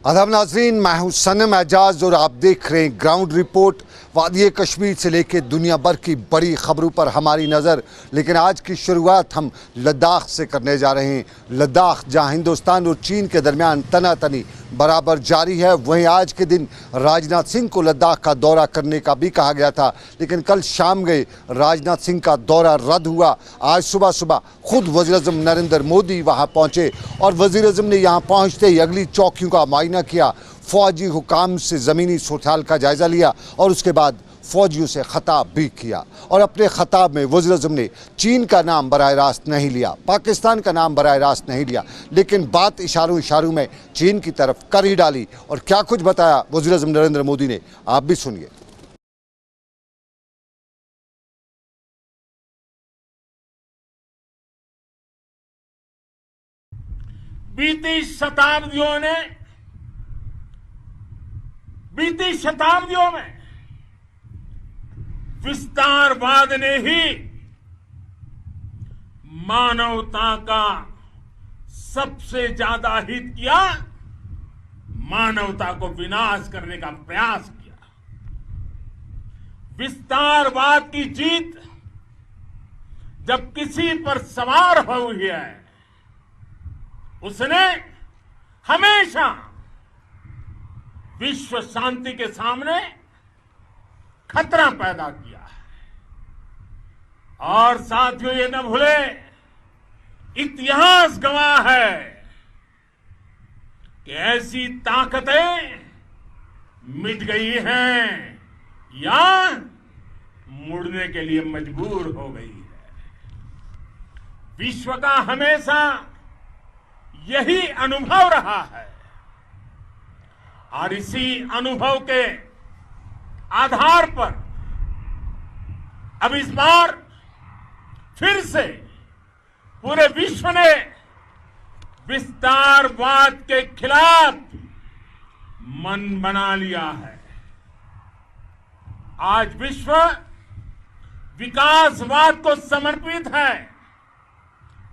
आदाब नाजरीन, मैं हूं सनम एजाज और आप देख रहे हैं ग्राउंड रिपोर्ट। वादी कश्मीर से लेकर दुनिया भर की बड़ी खबरों पर हमारी नज़र। लेकिन आज की शुरुआत हम लद्दाख से करने जा रहे हैं। लद्दाख जहां हिंदुस्तान और चीन के दरमियान तनातनी बराबर जारी है, वहीं आज के दिन राजनाथ सिंह को लद्दाख का दौरा करने का भी कहा गया था, लेकिन कल शाम गए राजनाथ सिंह का दौरा रद्द हुआ। आज सुबह सुबह खुद वज़ीर-ए-आज़म नरेंद्र मोदी वहां पहुंचे और वज़ीर-ए-आज़म ने यहां पहुंचते ही अगली चौकियों का मुआयना किया, फौजी हुकाम से ज़मीनी सूरत-ए-हाल का जायज़ा लिया और उसके बाद फौजियों से खताब भी किया। और अपने खताब में वज़ीर-ए-आज़म ने चीन का नाम बराह रास्त नहीं लिया, पाकिस्तान का नाम बराह रास्त नहीं लिया, लेकिन बात इशारों इशारों में चीन की तरफ कर ही डाली। और क्या कुछ बताया वज़ीर-ए-आज़म नरेंद्र मोदी ने, आप भी सुनिए। बीती शताब्दियों में विस्तारवाद ने ही मानवता का सबसे ज्यादा हित किया, मानवता को विनाश करने का प्रयास किया। विस्तारवाद की जीत जब किसी पर सवार हुई है, उसने हमेशा विश्व शांति के सामने खतरा पैदा किया है। और साथियों, ये न भूले, इतिहास गवाह है कि ऐसी ताकतें मिट गई हैं या मुड़ने के लिए मजबूर हो गई है। विश्व का हमेशा यही अनुभव रहा है और इसी अनुभव के आधार पर अब इस बार फिर से पूरे विश्व ने विस्तारवाद के खिलाफ मन बना लिया है। आज विश्व विकासवाद को समर्पित है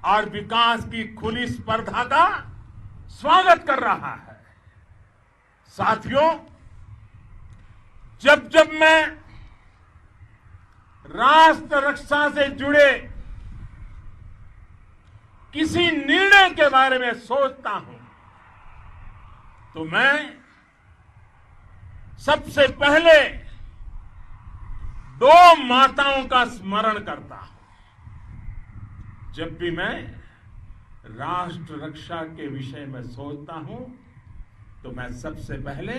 और विकास की खुली स्पर्धा का स्वागत कर रहा है। साथियों, जब जब मैं राष्ट्र रक्षा से जुड़े किसी निर्णय के बारे में सोचता हूं, तो मैं सबसे पहले दो माताओं का स्मरण करता हूं। जब भी मैं राष्ट्र रक्षा के विषय में सोचता हूं, तो मैं सबसे पहले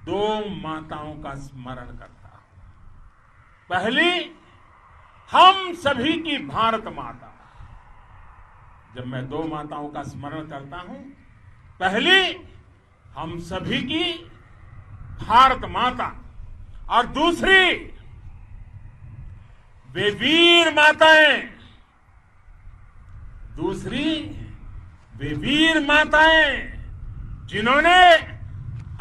दो माताओं का स्मरण करता हूं। पहली, हम सभी की भारत माता। जब मैं दो माताओं का स्मरण करता हूं, पहली हम सभी की भारत माता और दूसरी वे वीर माताएं, जिन्होंने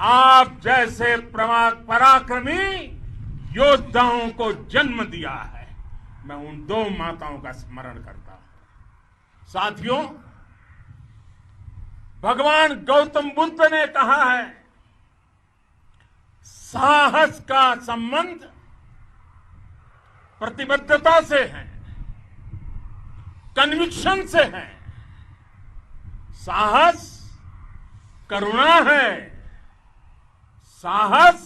आप जैसे पराक्रमी योद्धाओं को जन्म दिया है। मैं उन दो माताओं का स्मरण करता हूं। साथियों, भगवान गौतम बुद्ध ने कहा है, साहस का संबंध प्रतिबद्धता से है, कन्विक्शन से है। साहस करुणा है, साहस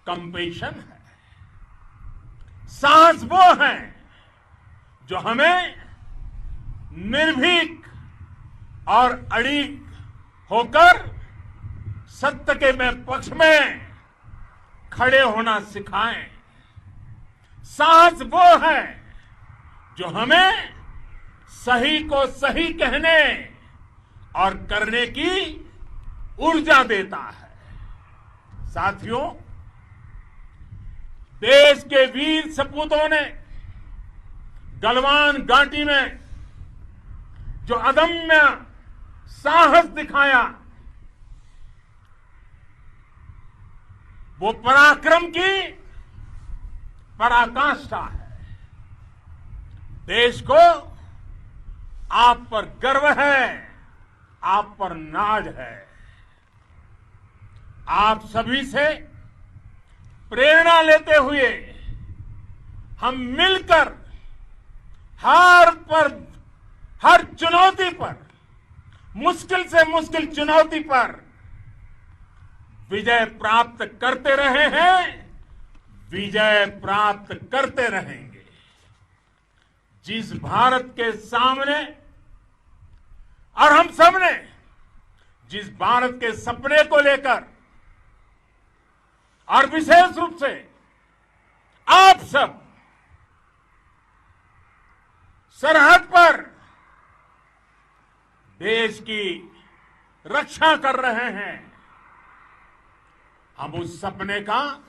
कंपेशन है। साहस वो है जो हमें निर्भीक और अड़िग होकर सत्य के पक्ष में खड़े होना सिखाएं। साहस वो है जो हमें सही को सही कहने और करने की ऊर्जा देता है। साथियों, देश के वीर सपूतों ने गलवान घाटी में जो अदम्य साहस दिखाया, वो पराक्रम की पराकाष्ठा है। देश को आप पर गर्व है, आप पर नाज है। आप सभी से प्रेरणा लेते हुए हम मिलकर हर चुनौती पर, मुश्किल से मुश्किल चुनौती पर विजय प्राप्त करते रहे हैं, विजय प्राप्त करते रहेंगे। जिस भारत के सामने और हम सबने जिस भारत के सपने को लेकर और विशेष रूप से आप सब सरहद पर देश की रक्षा कर रहे हैं, हम उस सपने का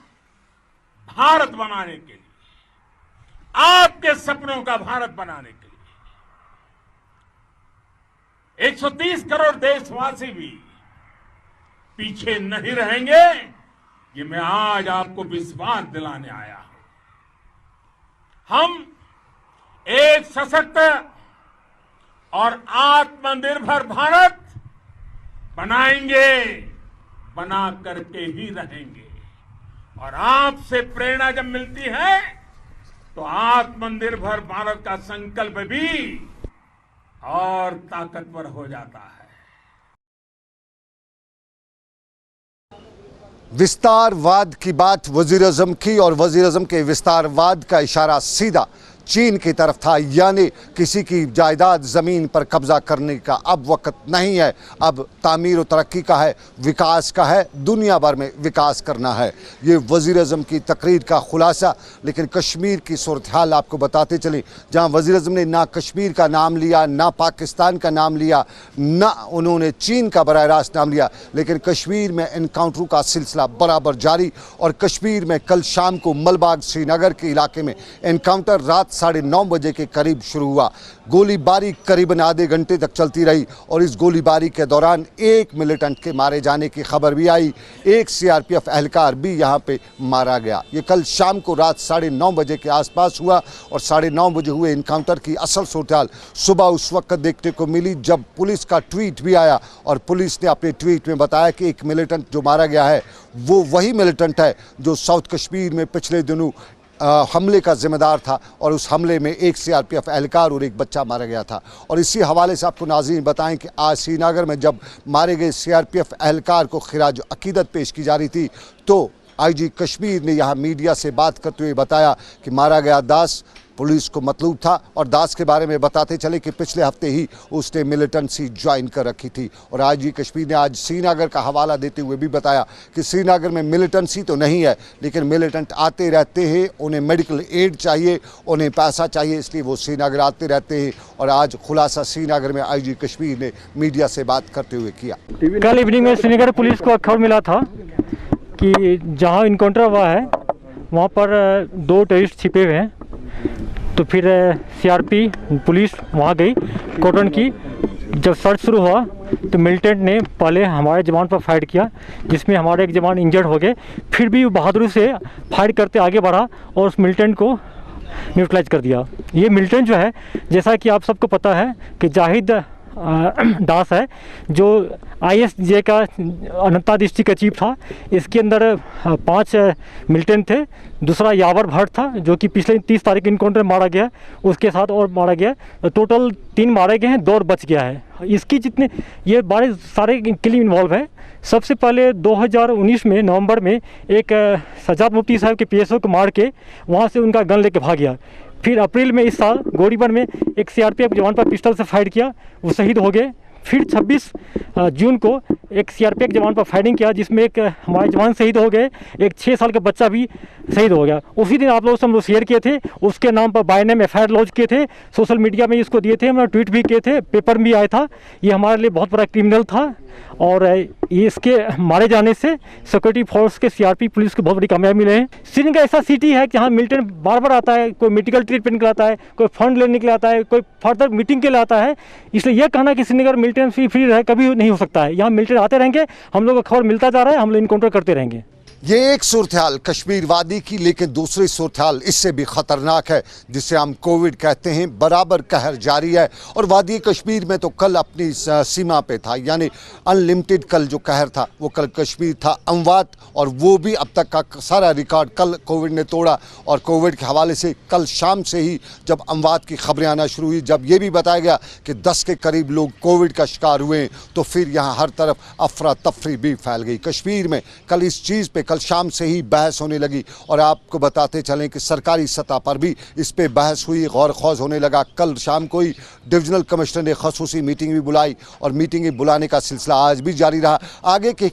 भारत बनाने के लिए, आपके सपनों का भारत बनाने के लिए 130 करोड़ देशवासी भी पीछे नहीं रहेंगे, ये मैं आज आपको विश्वास दिलाने आया हूं। हम एक सशक्त और आत्मनिर्भर भारत बनाएंगे, बना करके ही रहेंगे। और आपसे प्रेरणा जब मिलती है तो आत्मनिर्भर भारत का संकल्प भी और ताकतवर हो जाता है। विस्तारवाद की बात वजीर आजम की, और वजीर आजम के विस्तारवाद का इशारा सीधा चीन की तरफ था, यानी किसी की जायदाद ज़मीन पर कब्जा करने का अब वक्त नहीं है, अब तामीर और तरक्की का है, विकास का है, दुनिया भर में विकास करना है। ये वज़ीर आज़म की तकरीर का खुलासा। लेकिन कश्मीर की सूरत हाल आपको बताते चले, जहाँ वज़ीर आज़म ने ना कश्मीर का नाम लिया, ना पाकिस्तान का नाम लिया, ना उन्होंने चीन का बराह रास्त नाम लिया, लेकिन कश्मीर में इनकाउंटरों का सिलसिला बराबर जारी। और कश्मीर में कल शाम को मलबाग श्रीनगर के इलाके में इनकाउंटर रात 9:30 बजे के करीब शुरू हुआ। गोलीबारी करीबन आधे घंटे तक चलती रही और इस गोलीबारी के दौरान एक मिलिटेंट के मारे जाने की खबर भी आई, एक सीआरपीएफ एहलकार भी यहां पे मारा गया। ये कल शाम को रात 9:30 बजे के आसपास हुआ और 9:30 बजे हुए इनकाउंटर की असल सूरत सुबह उस वक्त देखने को मिली जब पुलिस का ट्वीट भी आया और पुलिस ने अपने ट्वीट में बताया कि एक मिलिटेंट जो मारा गया है वो वही मिलिटेंट है जो साउथ कश्मीर में पिछले दिनों हमले का जिम्मेदार था और उस हमले में एक सीआरपीएफ एहलकार और एक बच्चा मारा गया था। और इसी हवाले से आपको नाज़रीन बताएं कि आज श्रीनगर में जब मारे गए सीआरपीएफ एहलकार को खिराज अकीदत पेश की जा रही थी तो आईजी कश्मीर ने यहाँ मीडिया से बात करते हुए बताया कि मारा गया दास पुलिस को मतलूब था और दास के बारे में बताते चले कि पिछले हफ्ते ही उसने मिलिटेंसी ज्वाइन कर रखी थी। और आईजी कश्मीर ने आज श्रीनगर का हवाला देते हुए भी बताया कि श्रीनगर में मिलिटेंसी तो नहीं है लेकिन मिलिटेंट आते रहते हैं, उन्हें मेडिकल एड चाहिए, उन्हें पैसा चाहिए, इसलिए वो श्रीनगर आते रहते हैं। और आज खुलासा श्रीनगर में आईजी कश्मीर ने मीडिया से बात करते हुए किया। कल इवनिंग में श्रीनगर पुलिस को खबर मिला था कि जहाँ इनकाउंटर हुआ है वहाँ पर 2 टेररिस्ट छिपे हुए हैं। तो फिर सीआरपी पुलिस वहाँ गई कॉर्डन की। जब सर्च शुरू हुआ तो मिलिटेंट ने पहले हमारे जवान पर फायर किया जिसमें हमारे एक जवान इंजर्ड हो गए। फिर भी बहादुरी से फायर करते आगे बढ़ा और उस मिलिटेंट को न्यूट्रलाइज कर दिया। ये मिलिटेंट जो है जैसा कि आप सबको पता है कि जाहिद दास है जो आईएसजे का अनंतनाग डिस्ट्रिक्ट का चीफ था। इसके अंदर 5 मिलिटेंट थे। दूसरा यावर भट्ट था जो कि पिछले 30 तारीख इनकाउंटर में मारा गया, उसके साथ और मारा गया। टोटल 3 मारे गए हैं, 2 और बच गया है। इसकी जितने ये बड़े सारे किलिंग इन्वॉल्व है। सबसे पहले 2019 में नवंबर में एक सज्जाद मुफ्ती साहब के पीएसओ को मार के वहाँ से उनका गन लेके भाग गया। फिर अप्रैल में इस साल गोरीबन में एक सीआरपीएफ जवान पर पिस्टल से फायर किया, वो शहीद हो गए। फिर 26 जून को एक सीआरपीएफ जवान पर फायरिंग किया जिसमें एक हमारे जवान शहीद हो गए, एक 6 साल का बच्चा भी शहीद हो गया। उसी दिन आप लोगों से हम लोग शेयर किए थे, उसके नाम पर बाय नेम एफआईआर लॉन्च किए थे, सोशल मीडिया में इसको दिए थे, हमने ट्वीट भी किए थे, पेपर में भी आया था। ये हमारे लिए बहुत बड़ा क्रिमिनल था और इसके मारे जाने से सिक्योरिटी फोर्स के सीआरपी पुलिस को बहुत बड़ी कामयाबी मिले हैं। श्रीनगर ऐसा सिटी है कि यहाँ मिलिटेंट बार बार आता है, कोई मेडिकल ट्रीटमेंट के लिए आता है, कोई फंड लेने के लिए आता है, कोई फर्दर मीटिंग के लिए आता है। इसलिए यह कहना कि श्रीनगर मिलिटेंट फ्री रहे कभी नहीं हो सकता है। यहाँ मिलिटेंट आते रहेंगे, हम लोग को खबर मिलता जा रहा है, हम लोग इनकाउंटर करते रहेंगे। ये एक सूरत हाल कश्मीर वादी की, लेकिन दूसरी सूरत हाल इससे भी ख़तरनाक है, जिसे हम कोविड कहते हैं। बराबर कहर जारी है और वादी कश्मीर में तो कल अपनी सीमा पे था, यानी अनलिमिटेड कल जो कहर था वो कल कश्मीर था। अमवात और वो भी अब तक का सारा रिकॉर्ड कल कोविड ने तोड़ा। और कोविड के हवाले से कल शाम से ही जब अमवात की खबरें आना शुरू हुई, जब ये भी बताया गया कि 10 के करीब लोग कोविड का शिकार हुए, तो फिर यहाँ हर तरफ अफरा तफरी भी फैल गई। कश्मीर में कल इस चीज़ पे कल शाम से ही बहस होने लगी और आपको बताते चलें कि सरकारी सतह पर भी इस पे बहस हुई, गौर खौज होने लगा। कल शाम को ही डिविजनल कमिश्नर ने खसूसी मीटिंग भी बुलाई और मीटिंग बुलाने का सिलसिला आज भी जारी रहा। आगे की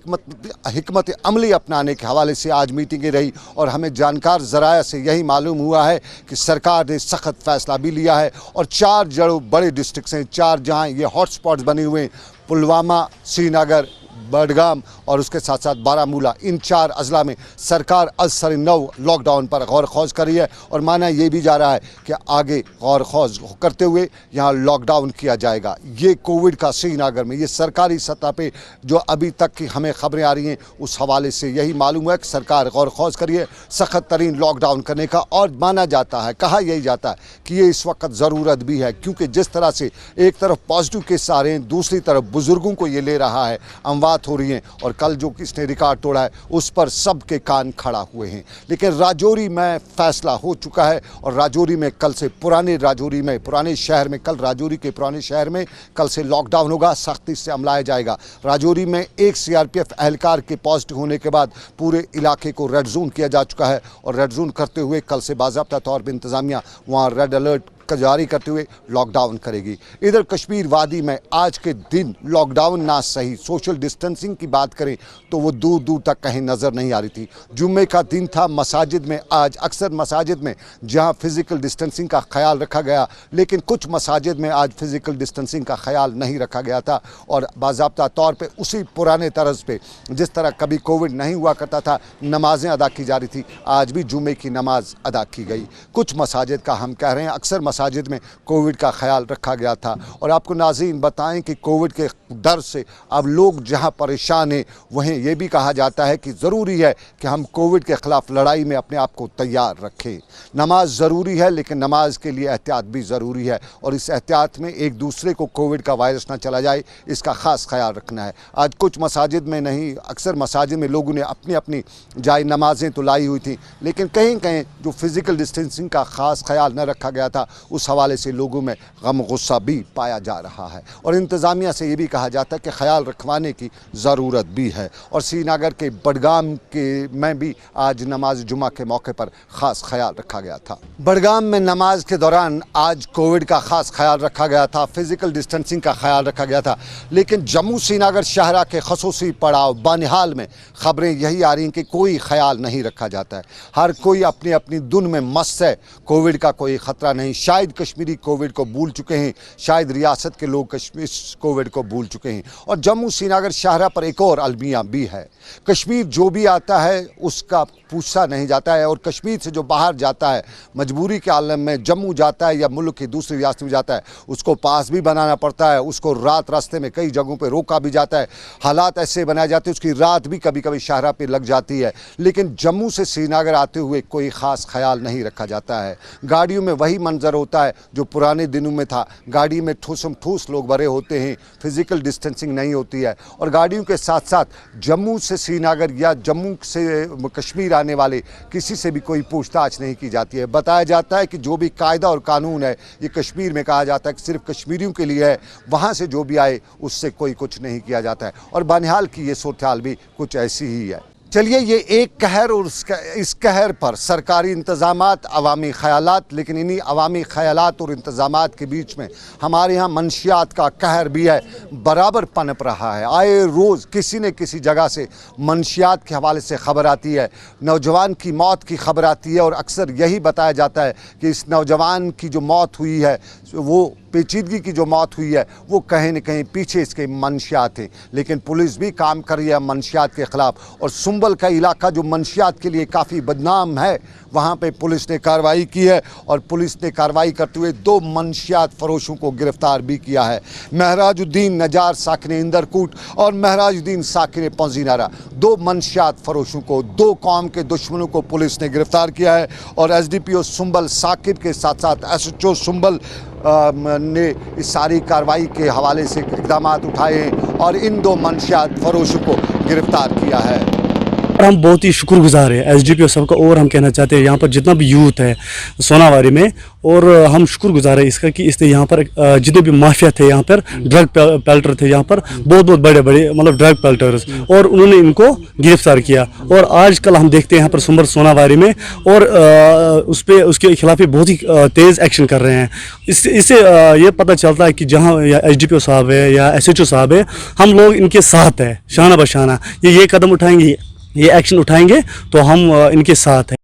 हिकमत अमली अपनाने के हवाले से आज मीटिंगें रही और हमें जानकार ज़राया से यही मालूम हुआ है कि सरकार ने सख्त फैसला भी लिया है और 4 जो बड़े डिस्ट्रिक्ट हैं, 4 जहाँ ये हॉटस्पॉट्स बने हुए हैं, पुलवामा, श्रीनगर, बडगाम और उसके साथ साथ बारामूला, इन 4 अजला में सरकार असर नौ लॉकडाउन पर गौर खौज कर रही है और माना यह भी जा रहा है कि आगे गौर खौज करते हुए यहाँ लॉकडाउन किया जाएगा। ये कोविड का श्रीनगर में ये सरकारी सतह पे जो अभी तक की हमें खबरें आ रही हैं उस हवाले से यही मालूम है कि सरकार गौर खौज करिए सख्त तरीन लॉकडाउन करने का। और माना जाता है, कहा यही जाता है कि ये इस वक्त ज़रूरत भी है, क्योंकि जिस तरह से एक तरफ पॉजिटिव केस आ रहे हैं, दूसरी तरफ बुज़ुर्गों को ये ले रहा है, अमवात हो रही हैं और कल जो किसने रिकॉर्ड तोड़ा है उस पर सबके कान खड़ा हुए हैं। लेकिन राजौरी में फैसला हो चुका है और राजौरी में कल से पुराने शहर में कल राजौरी के पुराने शहर में कल से लॉकडाउन होगा, सख्ती से अमलाया जाएगा। राजौरी में एक सीआरपीएफ एहलकार के पॉजिटिव होने के बाद पूरे इलाके को रेड जोन किया जा चुका है और रेड जोन करते हुए कल से बाज़ाब्ता तौर पर इंतज़ामिया वहाँ रेड अलर्ट जारी करते हुए लॉकडाउन करेगी। इधर कश्मीर वादी में आज के दिन लॉकडाउन ना सही, सोशल डिस्टेंसिंग की बात करें तो वो दूर दूर तक कहीं नज़र नहीं आ रही थी। जुम्मे का दिन था, मसाजिद में आज अक्सर मसाजिद में जहां फिज़िकल डिस्टेंसिंग का ख्याल रखा गया, लेकिन कुछ मसाजिद में आज फिज़िकल डिस्टेंसिंग का ख्याल नहीं रखा गया था और बाज़ाब्ता तौर पर उसी पुराने तर्ज पे जिस तरह कभी कोविड नहीं हुआ करता था नमाजें अदा की जा रही थी, आज भी जुम्मे की नमाज अदा की गई। कुछ मसाजिद का हम कह रहे हैं, अक्सर मसाजिद में कोविड का ख्याल रखा गया था। और आपको नाज़रीन बताएं कि कोविड के डर से अब लोग जहां परेशान हैं वहीं ये भी कहा जाता है कि ज़रूरी है कि हम कोविड के ख़िलाफ़ लड़ाई में अपने आप को तैयार रखें। नमाज ज़रूरी है, लेकिन नमाज के लिए एहतियात भी ज़रूरी है और इस एहतियात में एक दूसरे को कोविड का वायरस ना चला जाए, इसका ख़ास ख्याल रखना है। आज कुछ मसाजिद में नहीं, अक्सर मसाजिद में लोगों ने अपनी अपनी जाए नमाजें तो लाई हुई थी, लेकिन कहीं कहीं जो फिज़िकल डिस्टेंसिंग का ख़ास ख्याल न रखा गया था उस हवाले से लोगों में गम गुस्सा भी पाया जा रहा है। और इंतज़ामिया से ये भी कहा जाता है कि ख्याल रखवाने की ज़रूरत भी है। और श्रीनगर के बडगाम के में भी आज नमाज जुमा के मौके पर ख़ास ख्याल रखा गया था। बडगाम में नमाज के दौरान आज कोविड का ख़ास ख्याल रखा गया था, फिज़िकल डिस्टेंसिंग का ख्याल रखा गया था। लेकिन जम्मू श्रीनगर शाहरा के खसूसी पड़ाव बानिहाल में ख़बरें यही आ रही हैं कि कोई ख्याल नहीं रखा जाता है, हर कोई अपनी अपनी धुन में मस्त है, कोविड का कोई ख़तरा नहीं। शायद कश्मीरी कोविड को भूल चुके हैं, शायद रियासत के लोग कश्मीर कोविड को भूल चुके हैं। और जम्मू श्रीनगर शाहरा पर एक और अलमिया भी है, कश्मीर जो भी आता है उसका पूछा नहीं जाता है और कश्मीर से जो बाहर जाता है मजबूरी के आलम में जम्मू जाता है या मुल्क की दूसरी रियासत में जाता है उसको पास भी बनाना पड़ता है, उसको रात रास्ते में कई जगहों पे रोका भी जाता है, हालात ऐसे बनाए जाते हैं उसकी रात भी कभी कभी शाहरा पे लग जाती है। लेकिन जम्मू से श्रीनगर आते हुए कोई ख़ास ख्याल नहीं रखा जाता है। गाड़ियों में वही मंजर होता है जो पुराने दिनों में था, गाड़ी में ठूसम ठूस लोग भरे होते हैं, फिज़िकल डिस्टेंसिंग नहीं होती है। और गाड़ियों के साथ साथ जम्मू से श्रीनगर या जम्मू से कश्मीर आने वाले किसी से भी कोई पूछताछ नहीं की जाती है। बताया जाता है कि जो भी कायदा और कानून है ये कश्मीर में कहा जाता है कि सिर्फ कश्मीरियों के लिए है, वहाँ से जो भी आए उससे कोई कुछ नहीं किया जाता है। और बनिहाल की ये सूरत हाल भी कुछ ऐसी ही है। चलिए, ये एक कहर और इस कहर पर सरकारी इंतज़ामात, अवामी ख़यालात, लेकिन इन्हीं अवामी ख़यालात और इंतज़ामात के बीच में हमारे यहाँ मनशियात का कहर भी है, बराबर पनप रहा है। आए रोज़ किसी न किसी जगह से मनशियात के हवाले से ख़बर आती है, नौजवान की मौत की खबर आती है और अक्सर यही बताया जाता है कि इस नौजवान की जो मौत हुई है वो पेचीदगी की जो मौत हुई है वो कहीं न कहीं पीछे इसके मंशियात हैं, लेकिन पुलिस भी काम कर रही है मंशियात के ख़िलाफ़। और सुंबल का इलाका जो मंशियात के लिए काफ़ी बदनाम है, वहाँ पे पुलिस ने कार्रवाई की है और पुलिस ने कार्रवाई करते हुए 2 मंशियात फरोशों को गिरफ्तार भी किया है। महराजुद्दीन नजार साकिन इंदरकूट और महराजुद्दीन साकिन पौजीनारा, 2 मंशियात फरोशों को, 2 कौम के दुश्मनों को पुलिस ने गिरफ्तार किया है। और एसडीपीओ सुंबल साकिब के साथ साथ एसएचओ सुंबल ने इस सारी कार्रवाई के हवाले से इक़दाम उठाए हैं और इन 2 मंशियात फरोशों को गिरफ्तार किया है। हम बहुत ही शुक्रगुजार हैं एसडीपीओ साहब का, और हम कहना चाहते हैं यहाँ पर जितना भी यूथ है सोनावारी में, और हम शुक्रगुजार है इसका कि इसने यहाँ पर जितने भी माफिया थे, यहाँ पर ड्रग पेल्टर थे, यहाँ पर बहुत बड़े बड़े मतलब ड्रग पेल्टर्स, और उन्होंने इनको गिरफ्तार किया। और आजकल हम देखते हैं यहाँ पर सुंबर सोनावारी में, और उसके खिलाफ ही बहुत ही तेज़ एक्शन कर रहे हैं। इससे ये पता चलता है कि जहाँ एसडीपीओ साहब है या एसएचओ साहब है, हम लोग इनके साथ हैं, शाना बशाना ये कदम उठाएंगे, ये एक्शन उठाएंगे तो हम इनके साथ हैं।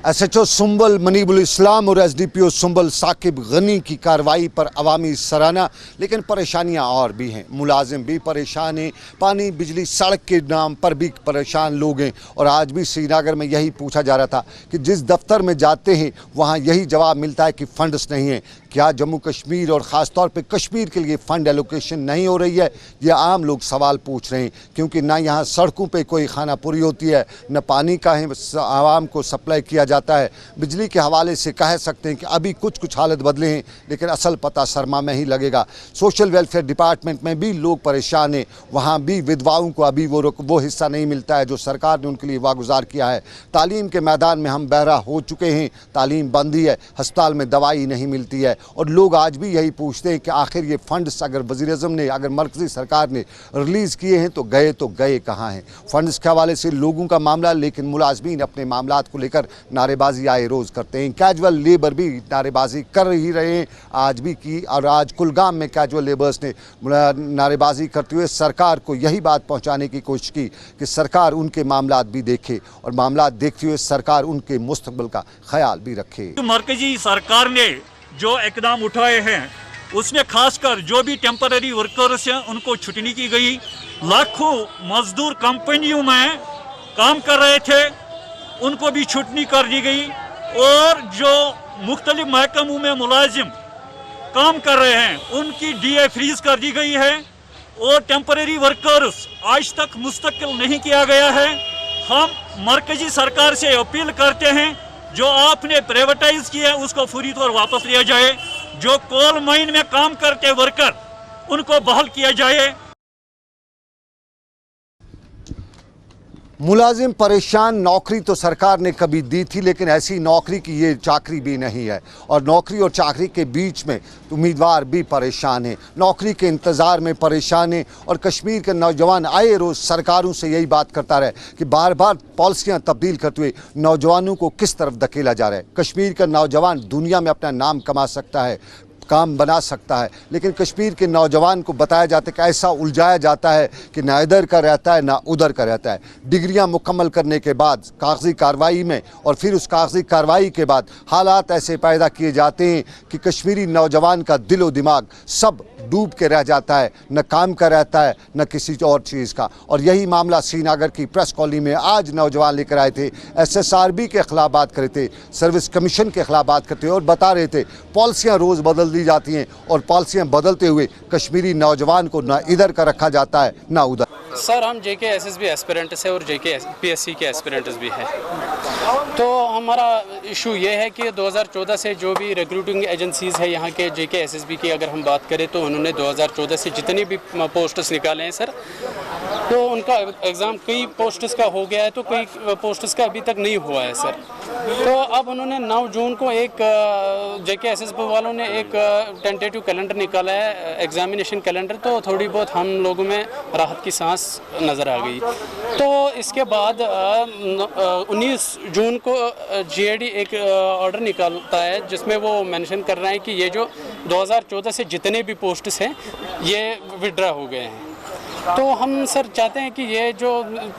एसएचओ सुंबल मनीबुल इस्लाम और एसडीपीओ सुंबल साकिब गनी की कार्रवाई पर अवामी सराहना, लेकिन परेशानियां और भी हैं। मुलाजिम भी परेशान हैं, पानी बिजली सड़क के नाम पर भी परेशान लोग हैं। और आज भी श्रीनगर में यही पूछा जा रहा था कि जिस दफ्तर में जाते हैं वहाँ यही जवाब मिलता है कि फंड्स नहीं है। क्या जम्मू कश्मीर और ख़ास तौर पे कश्मीर के लिए फ़ंड एलोकेशन नहीं हो रही है? ये आम लोग सवाल पूछ रहे हैं, क्योंकि ना यहाँ सड़कों पे कोई खाना पूरी होती है, न पानी का आवाम को सप्लाई किया जाता है। बिजली के हवाले से कह सकते हैं कि अभी कुछ हालत बदले हैं, लेकिन असल पता सरमा में ही लगेगा। सोशल वेलफेयर डिपार्टमेंट में भी लोग परेशान हैं, वहाँ भी विधवाओं को अभी वो हिस्सा नहीं मिलता है जो सरकार ने उनके लिए वागुजार किया है। तालीम के मैदान में हम बहरा हो चुके हैं, तालीम बंद ही है, अस्पताल में दवाई नहीं मिलती है। और लोग आज भी यही पूछते हैं कि आखिर ये फंड्स अगर वज़ीर-ए-आज़म ने, अगर मरकज़ी सरकार ने रिलीज़ किए हैं तो गए कहाँ हैं? फंड्स के हवाले से लोगों का मामला, लेकिन मुलाजमीन अपने मामलात को लेकर नारेबाजी आए रोज़ करते हैं। कैजुअल लेबर भी नारेबाजी कर ही रहे हैं, आज भी की। और आज कुलगाम में कैजुअल लेबर्स ने नारेबाजी करते हुए सरकार को यही बात पहुँचाने की कोशिश की कि सरकार उनके मामलात भी देखे और मामलात देखते हुए सरकार उनके मुस्तकबिल का ख्याल भी रखे। मरकजी सरकार ने जो इकदाम उठाए हैं उसमें खासकर जो भी टेम्पररी वर्कर्स हैं उनको छुट्टी की गई। लाखों मजदूर कंपनियों में काम कर रहे थे, उनको भी छुट्टी कर दी गई। और जो मुख्तलिफ महकमों में मुलाजिम काम कर रहे हैं उनकी डीए फ्रीज कर दी गई है। और टेम्पररी वर्कर्स आज तक मुस्तकिल नहीं किया गया है। हम मरकजी सरकार से अपील करते हैं जो आपने प्राइवेटाइज किया है उसको पूरी तौर वापस लिया जाए। जो कोल माइन में काम करते वर्कर उनको बहाल किया जाए। मुलाजिम परेशान, नौकरी तो सरकार ने कभी दी थी, लेकिन ऐसी नौकरी की ये चाकरी भी नहीं है। और नौकरी और चाकरी के बीच में उम्मीदवार भी परेशान हैं, नौकरी के इंतज़ार में परेशान हैं। और कश्मीर के नौजवान आए रोज़ सरकारों से यही बात करता रहे कि बार बार पॉलिसियाँ तब्दील करते हुए नौजवानों को किस तरफ धकेला जा रहा है। कश्मीर का नौजवान दुनिया में अपना नाम कमा सकता है, काम बना सकता है, लेकिन कश्मीर के नौजवान को बताया जाता है कि ऐसा उलझाया जाता है कि ना इधर का रहता है ना उधर का रहता है। डिग्रियां मुकम्मल करने के बाद कागजी कार्रवाई में और फिर उस कागजी कार्रवाई के बाद हालात ऐसे पैदा किए जाते हैं कि कश्मीरी नौजवान का दिलो दिमाग सब डूब के रह जाता है, न काम का रहता है न किसी और चीज़ का। और यही मामला श्रीनगर की प्रेस कॉलोनी में आज नौजवान लेकर आए थे, SSRB के खिलाफ बात कर रहे थे, सर्विस कमीशन के खिलाफ बात करते और बता रहे थे पॉलिसियाँ रोज़ बदल दी जाती हैं और पॉलिसियाँ बदलते हुए कश्मीरी नौजवान को ना इधर का रखा जाता है ना उधर। सर हम JK SSB एस्पिरेंट्स है और JK PSC के एस्पिरेंट्स भी हैं। तो हमारा इशू ये है कि 2014 से जो भी रिक्रूटिंग एजेंसीज़ है यहाँ के JK SSB की अगर हम बात करें तो उन्होंने 2014 से जितनी भी पोस्ट्स निकाले हैं सर, तो उनका एग्ज़ाम कई पोस्ट्स का हो गया है तो कई पोस्ट्स का अभी तक नहीं हुआ है सर। तो अब उन्होंने 9 जून को एक JK SSB वालों ने एक टेंटेटिव कैलेंडर निकाला है, एग्जामिनेशन कैलेंडर। तो थोड़ी बहुत हम लोगों में राहत की सांस नज़र आ गई। तो इसके बाद 19 जून को GAD एक ऑर्डर निकालता है जिसमें वो मेंशन कर रहा है कि ये जो 2014 से जितने भी पोस्ट्स हैं ये विड्रा हो गए हैं। तो हम सर चाहते हैं कि ये जो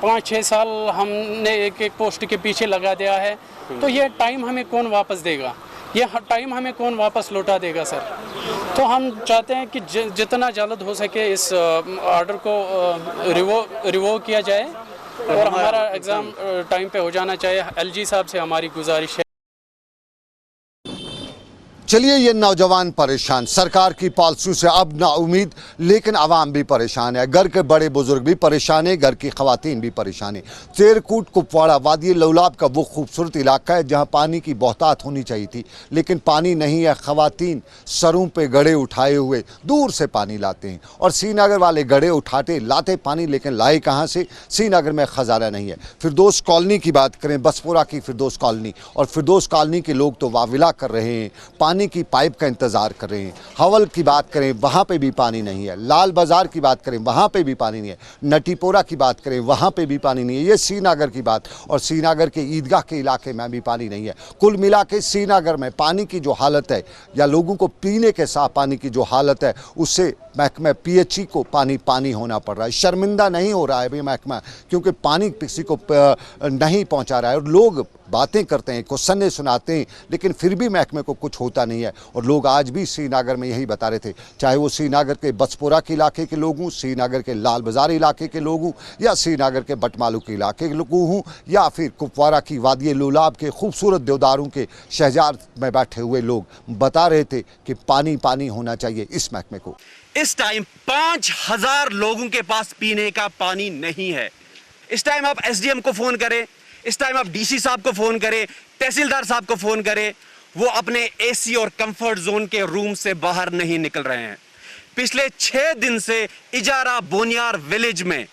5-6 साल हमने एक पोस्ट के पीछे लगा दिया है तो ये टाइम हमें कौन वापस देगा? ये टाइम हमें कौन वापस लौटा देगा सर? तो हम चाहते हैं कि जितना जल्द हो सके इस ऑर्डर को रिवोव किया जाए और हमारा एग्ज़ाम टाइम पे हो जाना चाहिए। एलजी साहब से हमारी गुजारिश है। चलिए, ये नौजवान परेशान, सरकार की पॉलिसियों से अब ना उम्मीद, लेकिन आवाम भी परेशान है। घर के बड़े बुजुर्ग भी परेशान है, घर की खवातीन भी परेशान है। चेरकूट कुपवाड़ा वादी लौलाब का वो खूबसूरत इलाका है जहां पानी की बहुतात होनी चाहिए थी, लेकिन पानी नहीं है। खवातीन सरों पे गड़े उठाए हुए दूर से पानी लाते हैं और श्रीनगर वाले गड़े उठाते लाते पानी, लेकिन लाए कहाँ से? श्रीनगर में खजाना नहीं है। फिरदौस कॉलोनी की बात करें, बसपुरा की फिरदौस कॉलोनी, और फिरदौस कॉलोनी के लोग तो वाविला कर रहे हैं, पानी की पाइप का इंतजार कर रहे हैं। हवल की बात करें, वहां पे भी पानी नहीं है। लाल बाजार की बात करें, वहां पे भी पानी नहीं है। नटीपोरा की बात करें, वहां पे भी पानी नहीं है। ये श्रीनगर की बात, और श्रीनगर के ईदगाह के इलाके में भी पानी नहीं है। कुल मिला के श्रीनगर में पानी की जो हालत है, या लोगों को पीने के साफ पानी की जो हालत है, उससे महकमा PHE को पानी होना पड़ रहा है। शर्मिंदा नहीं हो रहा है भाई महकमा, क्योंकि पानी किसी को नहीं पहुंचा रहा है। और लोग बातें करते हैं, क्वेश्चन सुनाते हैं, लेकिन फिर भी महकमे को कुछ होता नहीं है। और लोग आज भी श्रीनगर में यही बता रहे थे, चाहे वो श्रीनगर के बसपुरा के इलाके के लोग हों, श्रीनगर के लाल बाजार इलाके के लोग हों, या श्रीनगर के बटमालू के इलाके के लोग हों, या फिर कुपवाड़ा की वादी लुलाब के खूबसूरत देवदारों के शहजार में बैठे हुए लोग बता रहे थे कि पानी होना चाहिए इस महकमे को। इस टाइम 5000 लोगों के पास पीने का पानी नहीं है। इस टाइम आप SDM को फोन करें, इस टाइम आप DC साहब को फोन करें, तहसीलदार साहब को फोन करें, वो अपने AC और कंफर्ट जोन के रूम से बाहर नहीं निकल रहे हैं। पिछले 6 दिन से इजारा बोनियार विलेज में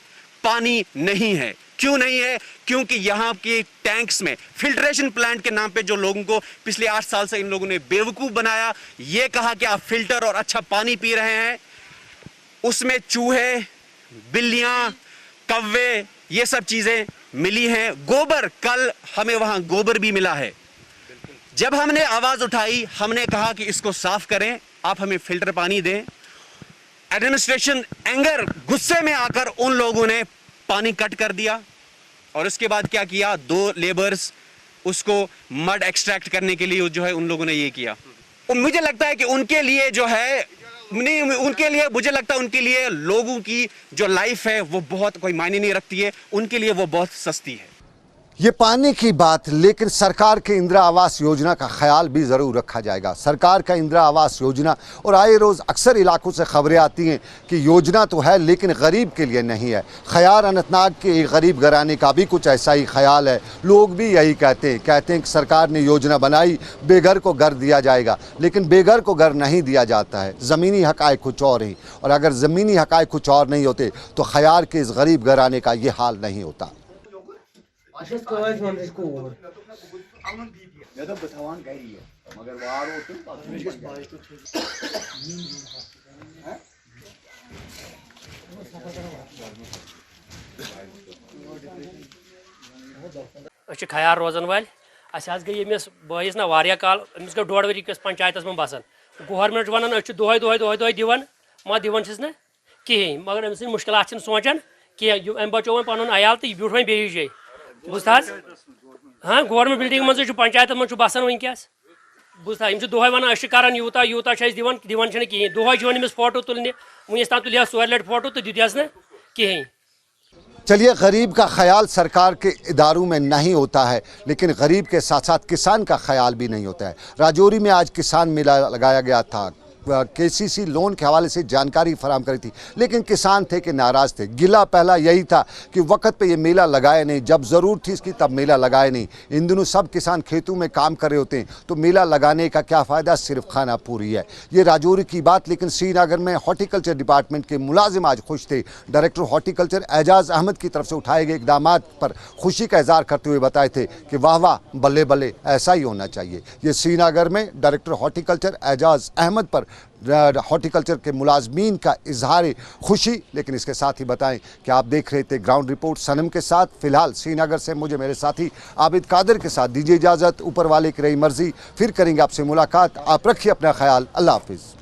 पानी नहीं है। क्यों नहीं है? क्योंकि यहाँ के टैंक्स में फिल्ट्रेशन प्लांट के नाम पे जो लोगों को पिछले 8 साल से इन लोगों ने बेवकूफ बनाया, ये कहा कि आप फिल्टर और अच्छा पानी पी रहे हैं, उसमें चूहे, बिल्लियां, कव्वे, ये सब चीजें मिली हैं। गोबर, कल हमें वहां गोबर भी मिला है। जब हमने आवाज उठाई, हमने कहा कि इसको साफ करें, आप हमें फिल्टर पानी दें। एडमिनिस्ट्रेशन एंगर, गुस्से में आकर उन लोगों ने पानी कट कर दिया, और उसके बाद क्या किया, 2 लेबर्स उसको मड एक्सट्रैक्ट करने के लिए जो है उन लोगों ने ये किया। और मुझे लगता है कि उनके लिए जो है नहीं, उनके लिए मुझे लगता है उनके लिए लोगों की जो लाइफ है वो बहुत कोई मायने नहीं रखती है, उनके लिए वो बहुत सस्ती है। ये पानी की बात, लेकिन सरकार के इंदिरा आवास योजना का ख्याल भी ज़रूर रखा जाएगा। सरकार का इंदिरा आवास योजना, और आए रोज़ अक्सर इलाकों से खबरें आती हैं कि योजना तो है लेकिन गरीब के लिए नहीं है। खयार अनंतनाग के एक गरीब घराने का भी कुछ ऐसा ही ख्याल है। लोग भी यही कहते हैं कि सरकार ने योजना बनाई, बेघर को घर दिया जाएगा, लेकिन बेघर को घर नहीं दिया जाता है। ज़मीनी हक़ाइक़ कुछ और हैं, और अगर ज़मीनी हक़ाइक़ कुछ और नहीं होते तो खयार के इस गरीब घराने का ये हाल नहीं होता। खयार रोजान वाल गई अमिस बस ना वारिया काल, अमिस गो 1.5 वरी पंचायत में बसान। गवर्नमेंट वन दोह दिवान मा दिवान ना कहें, मगर अमिस मुश्किल सोचान कि अम बचो वो पन अयाल तो ब्यूट वो बेस जाए बुझता। हाँ, गवर्नमेंट बिल्डिंग मज पंचायत मज बसान वनकस बुझता। दोह वन कर यूता यूता दिवान कहें, दोह अमिस फोटो तुलने, वनस ताम तुल 4 लट फोटो तो दिस ना कहें। चलिए, गरीब का ख्याल सरकार के इदारों में नहीं होता है, लेकिन गरीब के साथ साथ किसान का ख्याल भी नहीं होता है। राजौरी में आज किसान मेला लगाया गया था। KCC लोन के हवाले से जानकारी फराम करी थी, लेकिन किसान थे कि नाराज़ थे। गिला पहला यही था कि वक्त पे ये मेला लगाए नहीं, जब ज़रूरत थी इसकी तब मेला लगाए नहीं। इन दिनों सब किसान खेतों में काम कर रहे होते हैं, तो मेला लगाने का क्या फ़ायदा, सिर्फ खाना पूरी है। ये राजौरी की बात। लेकिन श्रीनगर में हॉर्टिकल्चर डिपार्टमेंट के मुलाजिम आज खुश थे। डायरेक्टर हॉर्टिकल्चर एजाज़ अहमद की तरफ से उठाए गए इक़दाम पर खुशी का इज़हार करते हुए बताए थे कि वाह वाह, बल्ले बल्ले, ऐसा ही होना चाहिए। ये श्रीनगर में डायरेक्टर हॉर्टिकल्चर एजाज़ अहमद पर हॉर्टिकल्चर के मुलाजमीन का इजहार खुशी। लेकिन इसके साथ ही बताएं कि आप देख रहे थे ग्राउंड रिपोर्ट सनम के साथ। फिलहाल श्रीनगर से मुझे मेरे साथी आबिद कादिर के साथ दीजिए इजाज़त। ऊपर वाले की रही मर्जी, फिर करेंगे आपसे मुलाकात। आप रखिए अपना ख्याल। अल्लाह हाफिज़।